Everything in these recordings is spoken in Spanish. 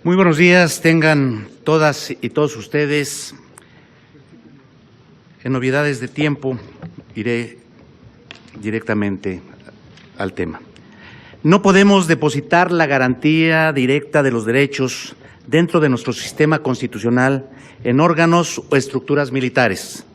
Muy buenos días, tengan todas y todos ustedes. En novedades de tiempo, iré directamente al tema. No podemos depositar la garantía directa de los derechos dentro de nuestro sistema constitucional en órganos o estructuras militares.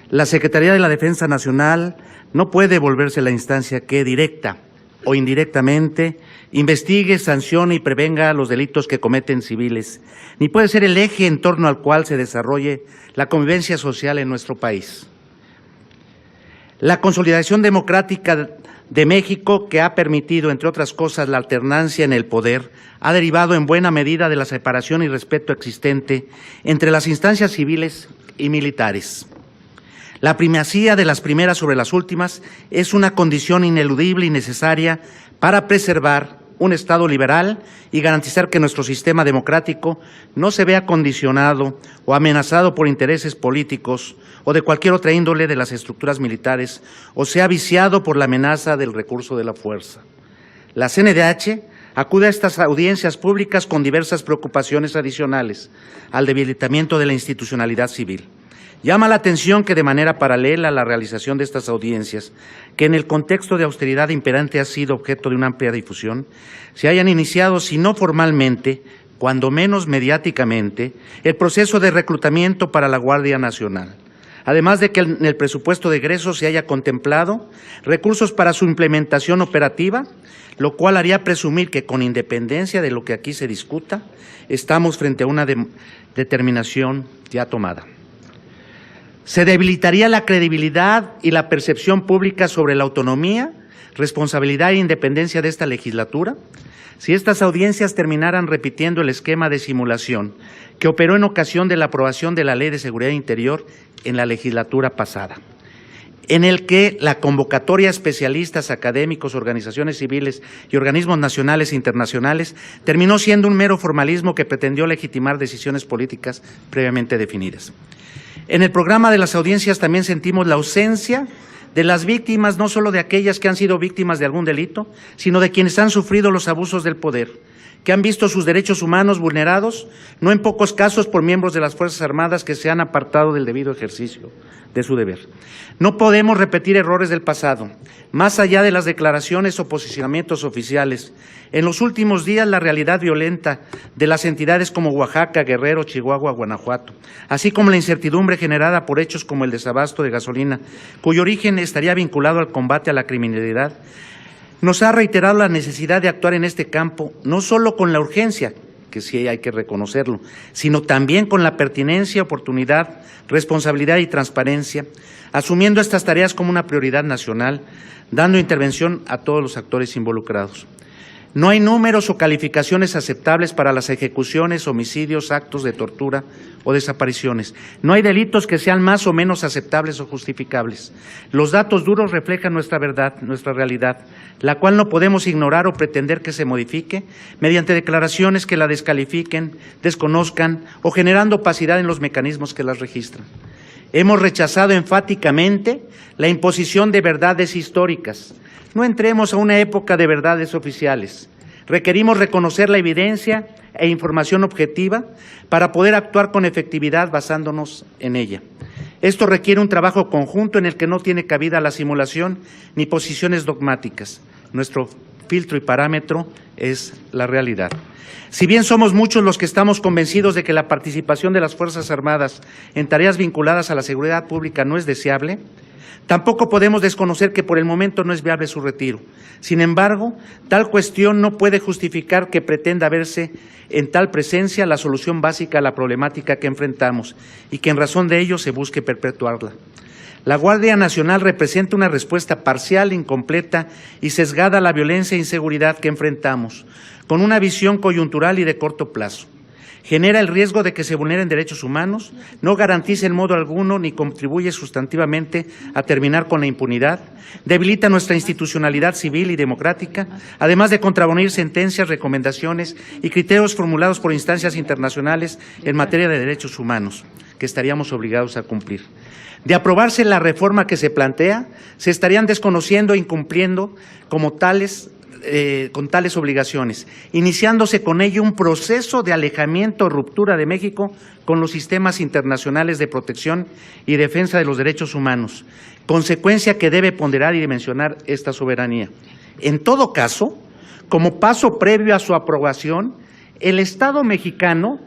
La Secretaría de la Defensa Nacional no puede volverse la instancia que directa o indirectamente investigue, sancione y prevenga los delitos que cometen civiles, ni puede ser el eje en torno al cual se desarrolle la convivencia social en nuestro país. La consolidación democrática de México, que ha permitido, entre otras cosas, la alternancia en el poder, ha derivado en buena medida de la separación y respeto existente entre las instancias civiles y militares. La primacía de las primeras sobre las últimas es una condición ineludible y necesaria para preservar un Estado liberal y garantizar que nuestro sistema democrático no se vea condicionado o amenazado por intereses políticos o de cualquier otra índole de las estructuras militares o sea viciado por la amenaza del recurso de la fuerza. La CNDH acude a estas audiencias públicas con diversas preocupaciones adicionales al debilitamiento de la institucionalidad civil. Llama la atención que de manera paralela a la realización de estas audiencias, que en el contexto de austeridad imperante ha sido objeto de una amplia difusión, se hayan iniciado, si no formalmente, cuando menos mediáticamente, el proceso de reclutamiento para la Guardia Nacional. Además de que en el presupuesto de egresos se haya contemplado recursos para su implementación operativa, lo cual haría presumir que con independencia de lo que aquí se discuta, estamos frente a una determinación ya tomada. Se debilitaría la credibilidad y la percepción pública sobre la autonomía, responsabilidad e independencia de esta legislatura si estas audiencias terminaran repitiendo el esquema de simulación que operó en ocasión de la aprobación de la Ley de Seguridad Interior en la legislatura pasada, en el que la convocatoria a especialistas, académicos, organizaciones civiles y organismos nacionales e internacionales terminó siendo un mero formalismo que pretendió legitimar decisiones políticas previamente definidas. En el programa de las audiencias también sentimos la ausencia de las víctimas, no solo de aquellas que han sido víctimas de algún delito, sino de quienes han sufrido los abusos del poder, que han visto sus derechos humanos vulnerados, no en pocos casos por miembros de las Fuerzas Armadas que se han apartado del debido ejercicio de su deber. No podemos repetir errores del pasado. Más allá de las declaraciones o posicionamientos oficiales, en los últimos días la realidad violenta de las entidades como Oaxaca, Guerrero, Chihuahua, Guanajuato, así como la incertidumbre generada por hechos como el desabasto de gasolina, cuyo origen estaría vinculado al combate a la criminalidad, nos ha reiterado la necesidad de actuar en este campo, no solo con la urgencia, que sí hay que reconocerlo, sino también con la pertinencia, oportunidad, responsabilidad y transparencia, asumiendo estas tareas como una prioridad nacional, dando intervención a todos los actores involucrados. No hay números o calificaciones aceptables para las ejecuciones, homicidios, actos de tortura o desapariciones. No hay delitos que sean más o menos aceptables o justificables. Los datos duros reflejan nuestra verdad, nuestra realidad, la cual no podemos ignorar o pretender que se modifique mediante declaraciones que la descalifiquen, desconozcan o generando opacidad en los mecanismos que las registran. Hemos rechazado enfáticamente la imposición de verdades históricas. No entremos a una época de verdades oficiales. Requerimos reconocer la evidencia e información objetiva para poder actuar con efectividad basándonos en ella. Esto requiere un trabajo conjunto en el que no tiene cabida la simulación ni posiciones dogmáticas. Nuestro filtro y parámetro es la realidad. Si bien somos muchos los que estamos convencidos de que la participación de las Fuerzas Armadas en tareas vinculadas a la seguridad pública no es deseable, tampoco podemos desconocer que por el momento no es viable su retiro. Sin embargo, tal cuestión no puede justificar que pretenda verse en tal presencia la solución básica a la problemática que enfrentamos y que en razón de ello se busque perpetuarla. La Guardia Nacional representa una respuesta parcial, incompleta y sesgada a la violencia e inseguridad que enfrentamos, con una visión coyuntural y de corto plazo. Genera el riesgo de que se vulneren derechos humanos, no garantiza en modo alguno ni contribuye sustantivamente a terminar con la impunidad, debilita nuestra institucionalidad civil y democrática, además de contravenir sentencias, recomendaciones y criterios formulados por instancias internacionales en materia de derechos humanos, que estaríamos obligados a cumplir. De aprobarse la reforma que se plantea, se estarían desconociendo e incumpliendo como tales con tales obligaciones, iniciándose con ello un proceso de alejamiento o ruptura de México con los sistemas internacionales de protección y defensa de los derechos humanos, consecuencia que debe ponderar y dimensionar esta soberanía. En todo caso, como paso previo a su aprobación, el Estado mexicano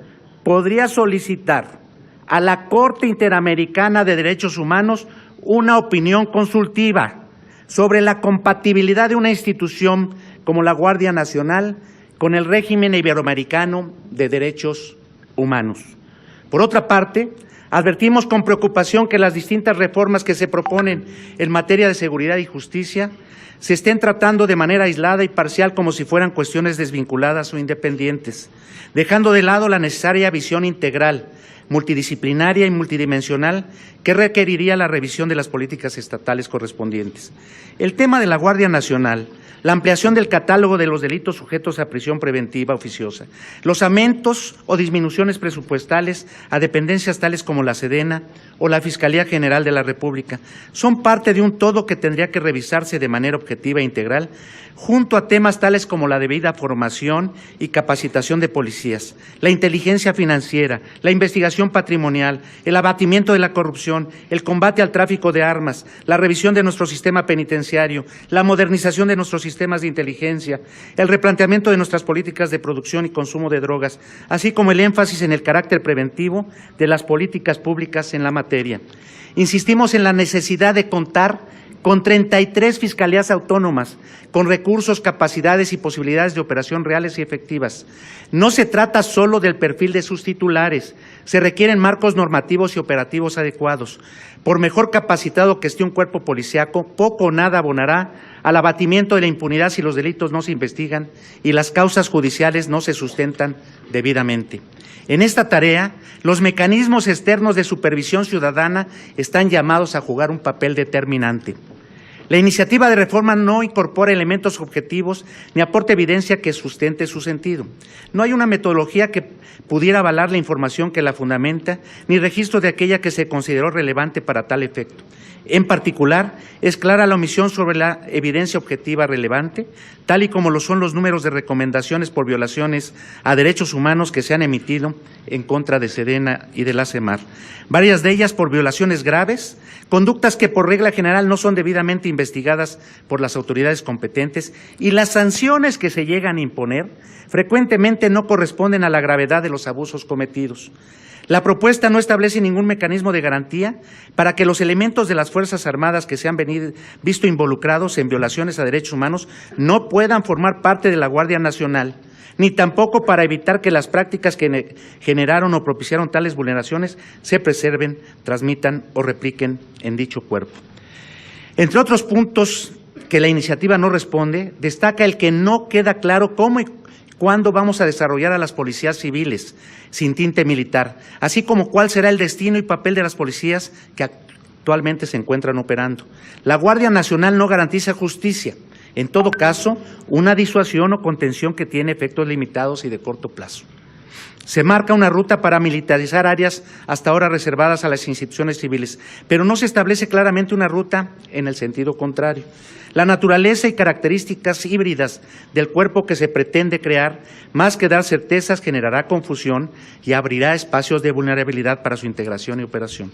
podría solicitar a la Corte Interamericana de Derechos Humanos una opinión consultiva sobre la compatibilidad de una institución como la Guardia Nacional con el régimen iberoamericano de derechos humanos. Por otra parte, advertimos con preocupación que las distintas reformas que se proponen en materia de seguridad y justicia se estén tratando de manera aislada y parcial como si fueran cuestiones desvinculadas o independientes, dejando de lado la necesaria visión integral, multidisciplinaria y multidimensional que requeriría la revisión de las políticas estatales correspondientes. El tema de la Guardia Nacional, la ampliación del catálogo de los delitos sujetos a prisión preventiva oficiosa, los aumentos o disminuciones presupuestales a dependencias tales como la Sedena o la Fiscalía General de la República, son parte de un todo que tendría que revisarse de manera objetiva e integral, junto a temas tales como la debida formación y capacitación de policías, la inteligencia financiera, la investigación patrimonial, el abatimiento de la corrupción, el combate al tráfico de armas, la revisión de nuestro sistema penitenciario, la modernización de nuestros sistemas de inteligencia, el replanteamiento de nuestras políticas de producción y consumo de drogas, así como el énfasis en el carácter preventivo de las políticas públicas en la materia. Insistimos en la necesidad de contar con 33 fiscalías autónomas, con recursos, capacidades y posibilidades de operación reales y efectivas. No se trata solo del perfil de sus titulares, se requieren marcos normativos y operativos adecuados. Por mejor capacitado que esté un cuerpo policiaco, poco o nada abonará al abatimiento de la impunidad si los delitos no se investigan y las causas judiciales no se sustentan debidamente. En esta tarea, los mecanismos externos de supervisión ciudadana están llamados a jugar un papel determinante. La iniciativa de reforma no incorpora elementos objetivos ni aporta evidencia que sustente su sentido. No hay una metodología que pudiera avalar la información que la fundamenta, ni registro de aquella que se consideró relevante para tal efecto. En particular, es clara la omisión sobre la evidencia objetiva relevante, tal y como lo son los números de recomendaciones por violaciones a derechos humanos que se han emitido en contra de Sedena y de la CEMAR. Varias de ellas por violaciones graves, conductas que por regla general no son debidamente investigadas por las autoridades competentes, y las sanciones que se llegan a imponer frecuentemente no corresponden a la gravedad de los abusos cometidos. La propuesta no establece ningún mecanismo de garantía para que los elementos de las Fuerzas Armadas que se han visto involucrados en violaciones a derechos humanos no puedan formar parte de la Guardia Nacional, ni tampoco para evitar que las prácticas que generaron o propiciaron tales vulneraciones se preserven, transmitan o repliquen en dicho cuerpo. Entre otros puntos que la iniciativa no responde, destaca el que no queda claro cómo y cuándo vamos a desarrollar a las policías civiles sin tinte militar, así como cuál será el destino y papel de las policías que actualmente se encuentran operando. La Guardia Nacional no garantiza justicia, en todo caso, una disuasión o contención que tiene efectos limitados y de corto plazo. Se marca una ruta para militarizar áreas hasta ahora reservadas a las instituciones civiles, pero no se establece claramente una ruta en el sentido contrario. La naturaleza y características híbridas del cuerpo que se pretende crear, más que dar certezas, generará confusión y abrirá espacios de vulnerabilidad para su integración y operación.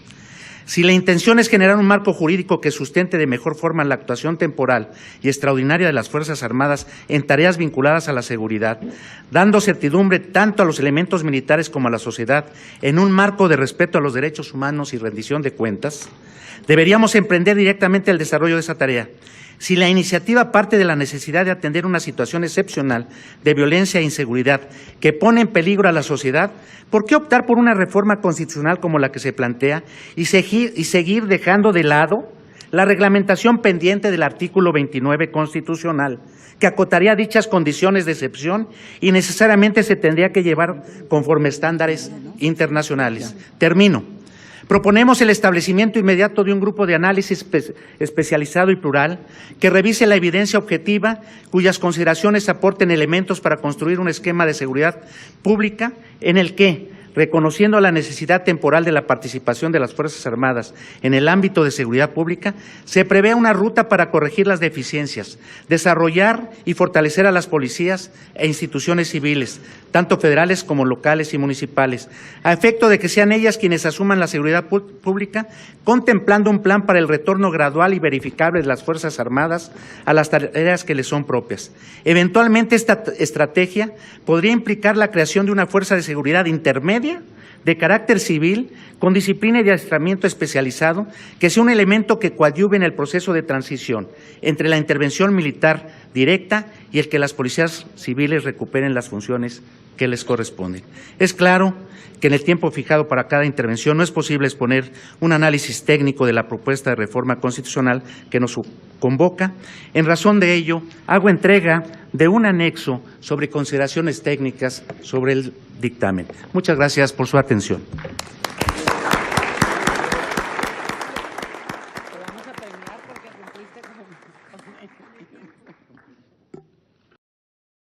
Si la intención es generar un marco jurídico que sustente de mejor forma la actuación temporal y extraordinaria de las Fuerzas Armadas en tareas vinculadas a la seguridad, dando certidumbre tanto a los elementos militares como a la sociedad en un marco de respeto a los derechos humanos y rendición de cuentas, deberíamos emprender directamente el desarrollo de esa tarea. Si la iniciativa parte de la necesidad de atender una situación excepcional de violencia e inseguridad que pone en peligro a la sociedad, ¿por qué optar por una reforma constitucional como la que se plantea y seguir dejando de lado la reglamentación pendiente del artículo 29 constitucional, que acotaría dichas condiciones de excepción y necesariamente se tendría que llevar conforme estándares internacionales? Termino. Proponemos el establecimiento inmediato de un grupo de análisis especializado y plural que revise la evidencia objetiva, cuyas consideraciones aporten elementos para construir un esquema de seguridad pública en el que reconociendo la necesidad temporal de la participación de las Fuerzas Armadas en el ámbito de seguridad pública, se prevé una ruta para corregir las deficiencias, desarrollar y fortalecer a las policías e instituciones civiles, tanto federales como locales y municipales, a efecto de que sean ellas quienes asuman la seguridad pública, contemplando un plan para el retorno gradual y verificable de las Fuerzas Armadas a las tareas que les son propias. Eventualmente, esta estrategia podría implicar la creación de una fuerza de seguridad intermedia de carácter civil, con disciplina y adiestramiento especializado, que sea un elemento que coadyuve en el proceso de transición entre la intervención militar directa y el que las policías civiles recuperen las funciones que les corresponden. Es claro que en el tiempo fijado para cada intervención no es posible exponer un análisis técnico de la propuesta de reforma constitucional que nos convoca. En razón de ello, hago entrega de un anexo sobre consideraciones técnicas sobre el dictamen. Muchas gracias por su atención.